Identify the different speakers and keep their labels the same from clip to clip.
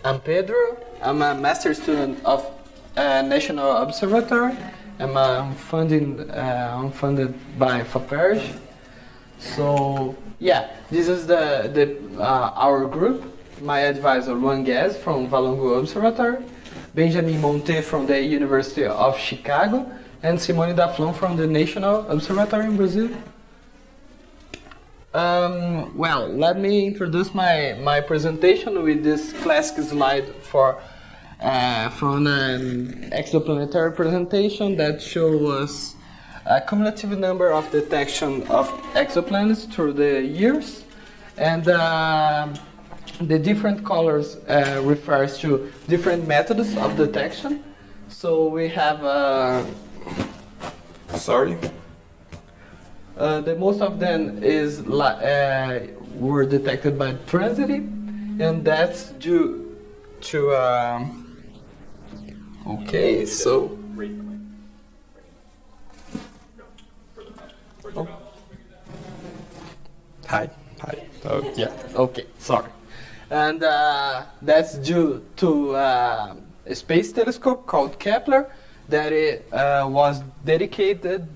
Speaker 1: I'm Pedro. I'm a master student of National Observatory. I'm funded by Faintest. So yeah, this is our group. My advisor Luan Guedes from Valongo Observatory, Benjamin Monte from the University of Chicago, and Simone Daflon from the National Observatory in Brazil. Well, let me introduce my presentation with this classic slide from an exoplanetary presentation that shows us a cumulative number of detection of exoplanets through the years, and the different colors refers to different methods of detection. So we have the most of them were detected by Trinity, and that's due to okay. So hi. Oh yeah. Okay. Sorry. And that's due to a space telescope called Kepler that was dedicated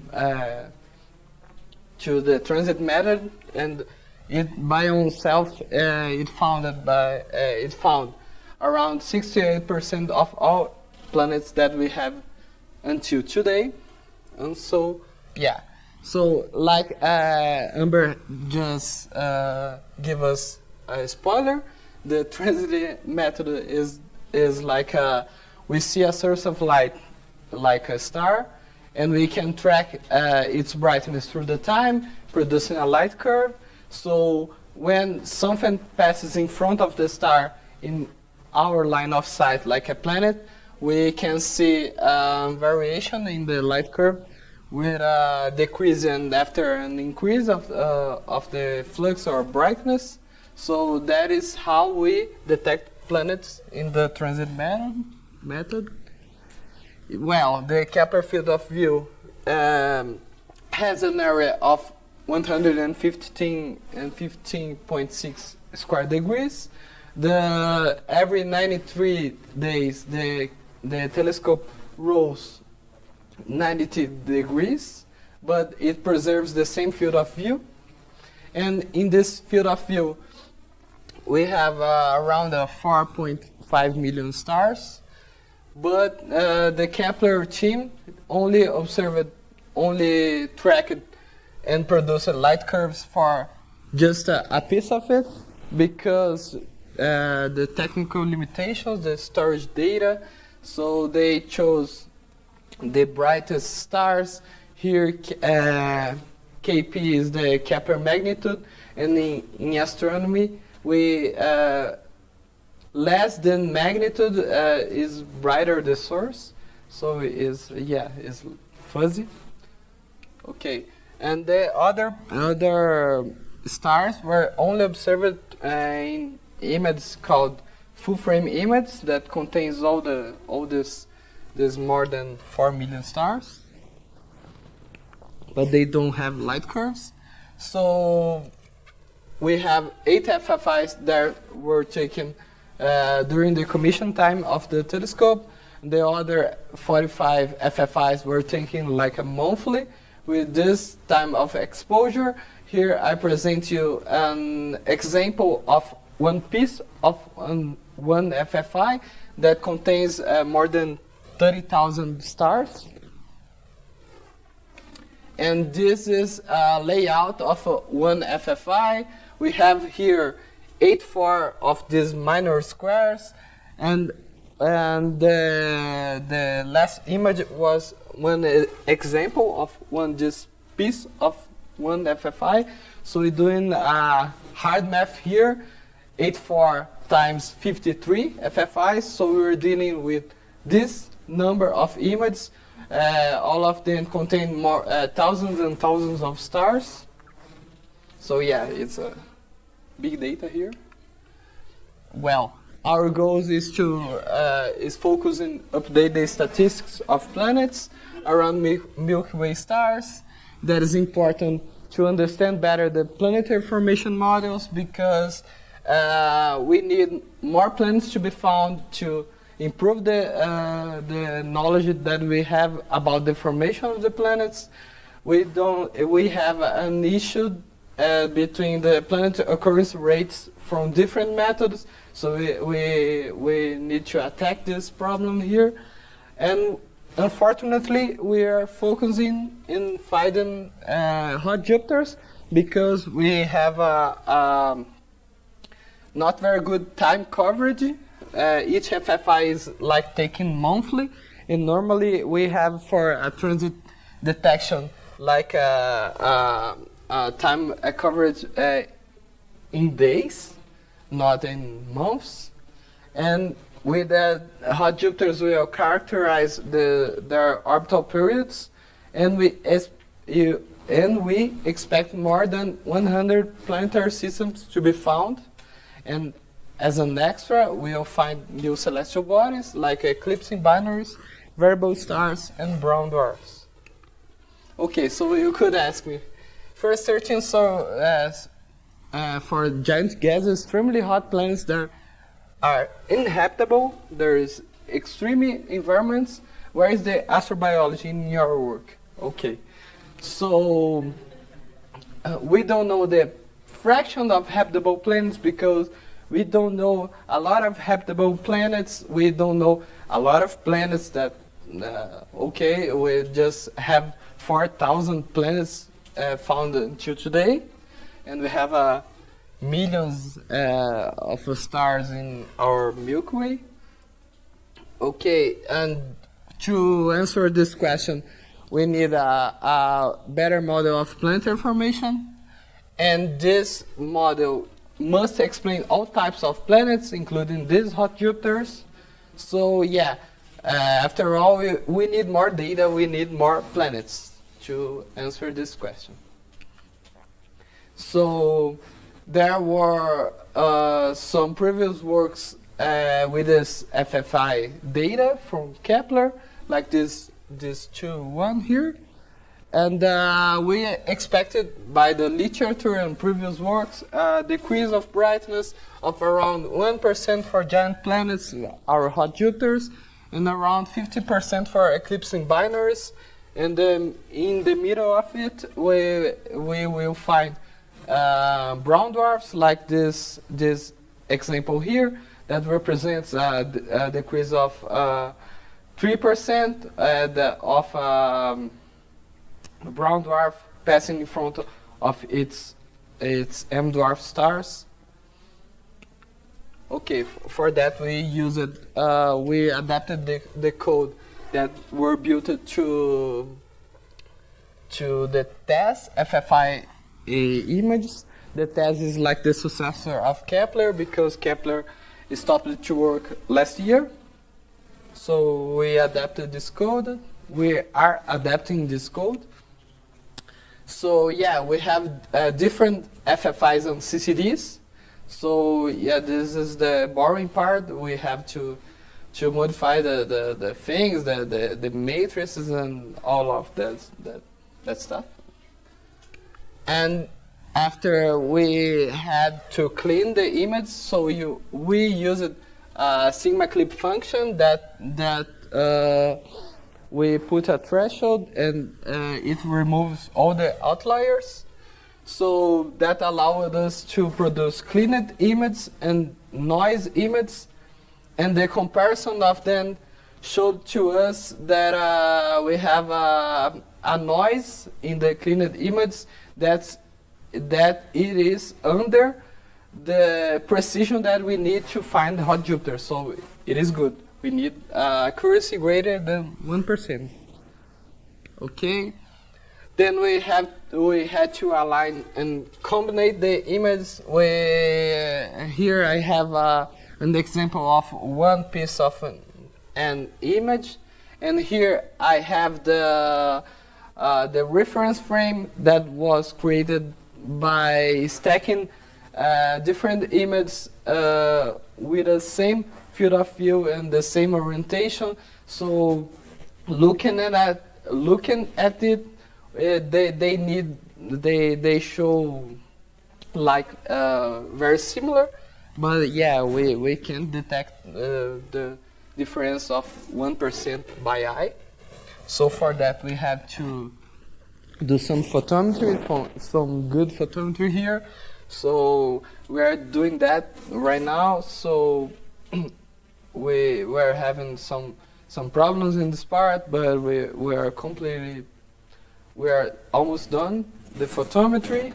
Speaker 1: to the transit method, and it by itself it found around 68% of all planets that we have until today. And so yeah, so like Amber just give us a spoiler, the transit method is like we see a source of light like a star, and we can track its brightness through the time, producing a light curve. So when something passes in front of the star in our line of sight, like a planet, we can see variation in the light curve with a decrease and after an increase of the flux or brightness. So that is how we detect planets in the transit method. Well, the Kepler field of view has an area of 115.6 square degrees. Every 93 days, the telescope rolls 90 degrees, but it preserves the same field of view. And in this field of view, we have around 4.5 million stars. But the Kepler team only tracked and produced light curves for just a piece of it, because the technical limitations, the storage data, so they chose the brightest stars. Here Kp is the Kepler magnitude, and in astronomy we less than magnitude is brighter the source, so is fuzzy. Okay, and the other stars were only observed in images called Fullframe Image that contains all this more than 4 million stars, but they don't have light curves. So we have 8 FFIs that were taken during the commission time of the telescope. The other 45 FFIs were taken like a monthly with this time of exposure. Here I present you an example of one piece of one FFI that contains more than 30,000 stars. And this is a layout of one FFI. We have here 84 of these minor squares, and the last image was one example of this piece of one FFI. So we're doing hard math here, 84 times 53 FFIs. So we were dealing with this number of images. All of them contain more thousands and thousands of stars. So yeah, it's a big data here. Well, our goal is to focus and update the statistics of planets around Milky Way stars. That is important to understand better the planetary formation models, because we need more planets to be found to improve the knowledge that we have about the formation of the planets. We have an issue between the planet occurrence rates from different methods, so we need to attack this problem here. And unfortunately, we are focusing in finding hot Jupiters because we have a not very good time coverage. Each FFI is like taken monthly, and normally we have for a transit detection like time coverage in days, not in months. And with the hot Jupiters, we will characterize their orbital periods, and we expect more than 100 planetary systems to be found. And as an extra, we'll find new celestial bodies like eclipsing binaries, variable stars, and brown dwarfs. Okay, so you could ask me, first searching for giant gases, extremely hot planets that are inhabitable, there is extreme environments. Where is the astrobiology in your work? Okay, so we don't know the fraction of habitable planets because we don't know a lot of habitable planets. We don't know a lot of planets that, we just have 4,000 planets found until today. And we have millions of stars in our Milky Way. Okay, and to answer this question, we need a better model of planetary formation. And this model must explain all types of planets, including these hot Jupiters. So yeah, after all, we need more data, we need more planets to answer this question. So there were some previous works with this FFI data from Kepler, like this one here. And we expected by the literature and previous works a decrease of brightness of around 1% for giant planets, our hot Jupiters, and around 50% for eclipsing binaries. And in the middle of it, we will find brown dwarfs like this example here that represents a decrease of 3% of brown dwarf passing in front of its M dwarf stars. Okay, for that we adapted the code that were built to the TESS FFI images. The TESS is like the successor of Kepler because Kepler stopped to work last year. So we adapted this code. We are adapting this code. So yeah, we have different FFIs and CCDs. So yeah, this is the boring part. We have to modify the things, the matrices and all of that stuff. And after we had to clean the image, so we used a sigma clip function that we put a threshold and it removes all the outliers. So that allowed us to produce cleaned image and noise image. And the comparison of them showed to us that we have a noise in the cleaned image that it is under the precision that we need to find hot Jupiter. So it is good. We need accuracy greater than 1%. Okay. Then we had to align and combinate the image. Here I have an example of one piece of an image, and here I have the reference frame that was created by stacking different images with the same field of view and the same orientation. So looking at it, they show like very similar, But yeah, we can detect the difference of 1% by eye. So for that we have to do some photometry, some good photometry here. So we are doing that right now. So we're having some problems in this part, but we are almost done the photometry.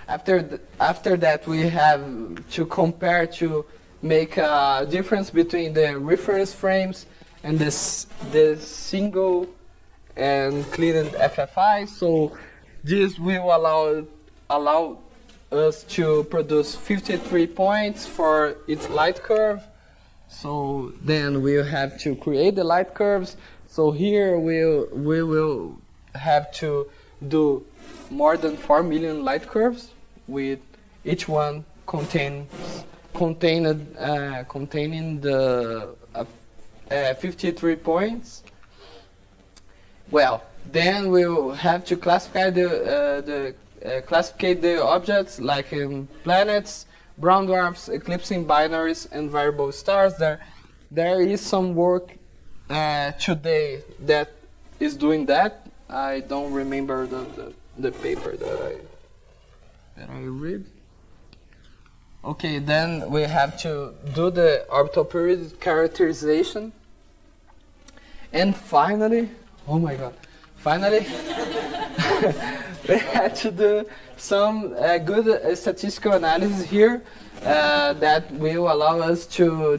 Speaker 1: After that, we have to compare to make a difference between the reference frames and the single and cleaned FFI. So this will allow us to produce 53 points for its light curve. So then we'll have to create the light curves. So here we will have to do more than 4 million light curves, with each one containing the 53 points. Well, then we'll have to classify the objects, like in planets, brown dwarfs, eclipsing binaries, and variable stars. There is some work today that is doing that. I don't remember the paper that I read. Okay, then we have to do the orbital period characterization. And finally, oh my god, finally, we had to do some good statistical analysis here that will allow us to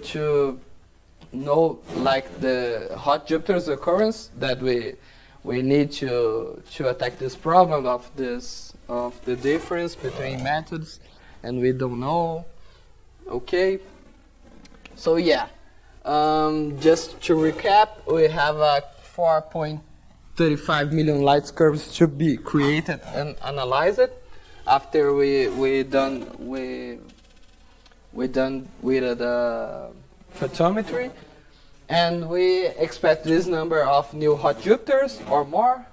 Speaker 1: know, like, the hot Jupiter's occurrence, that we need to attack this problem of the difference between methods, and we don't know. Okay, so yeah, just to recap, we have a 4.35 million light curves to be created and analyzed after we done with the photometry, and we expect this number of new hot Jupiters or more,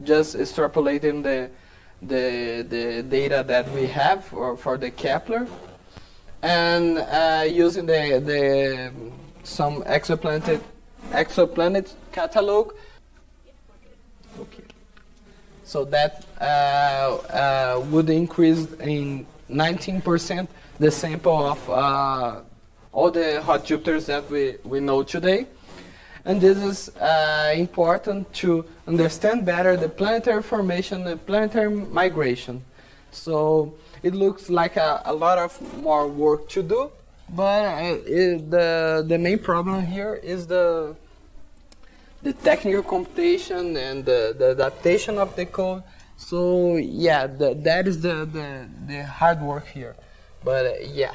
Speaker 1: just extrapolating the data that we have for the Kepler, and using some exoplanet catalog. Okay. So that would increase in 19% the sample of all the hot Jupiters that we know today. And this is important to understand better the planetary formation and planetary migration. So it looks like a lot of more work to do, but the main problem here is the technical computation and the adaptation of the code. So yeah, that is the hard work here. But yeah,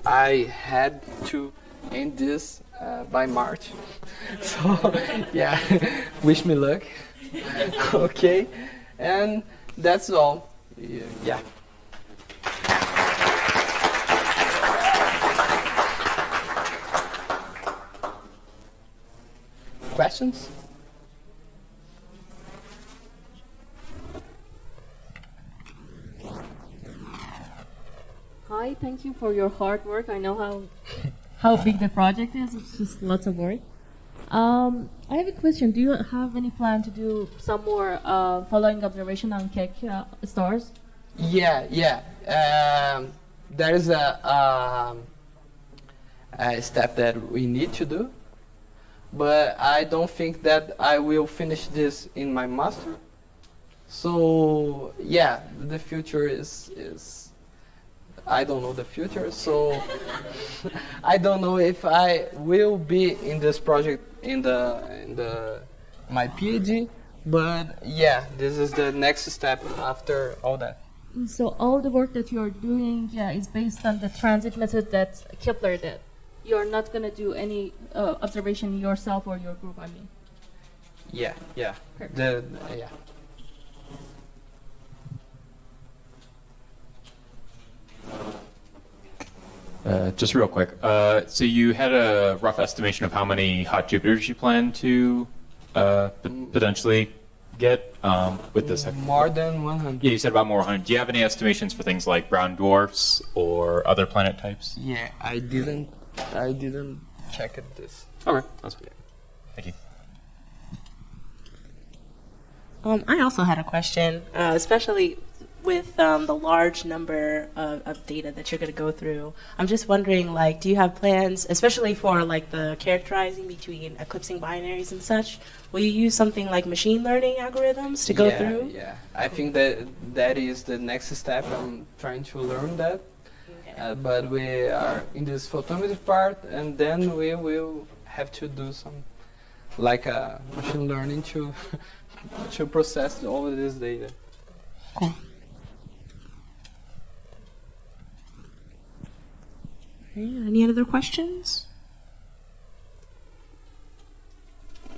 Speaker 1: I had to end this by March. So yeah, wish me luck. Okay, and that's all. Yeah. Questions?
Speaker 2: Hi, thank you for your hard work. I know how big the project is. It's just lots of work. I have a question. Do you have any plan to do some more following observation on Keck stars?
Speaker 1: Yeah. There is a step that we need to do, but I don't think that I will finish this in my master. So yeah, the future is I don't know the future, so I don't know if I will be in this project in my PhD, but yeah, this is the next step after all that.
Speaker 2: So all the work that you're doing, is based on the transit method that Kepler did. You're not going to do any observation yourself or your group, I mean.
Speaker 1: Yeah.
Speaker 2: Perfect.
Speaker 1: Yeah.
Speaker 3: Just real quick. So you had a rough estimation of how many hot Jupiters you plan to potentially get with this?
Speaker 1: More than 100.
Speaker 3: Yeah, you said about more 100. Do you have any estimations for things like brown dwarfs or other planet types?
Speaker 1: Yeah, I didn't check it this.
Speaker 3: Okay, that's okay. Thank you.
Speaker 4: I also had a question, especially with the large number of data that you're going to go through. I'm just wondering, like, do you have plans, especially for like the characterizing between eclipsing binaries and such? Will you use something like machine learning algorithms to go through?
Speaker 1: Yeah, I think that is the next step. I'm trying to learn that.
Speaker 4: Okay.
Speaker 1: But we are in this photometry part, and then we will have to do some like machine learning to to process all of this data.
Speaker 4: Cool. Any other questions?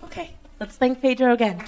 Speaker 4: Okay, let's thank Pedro again.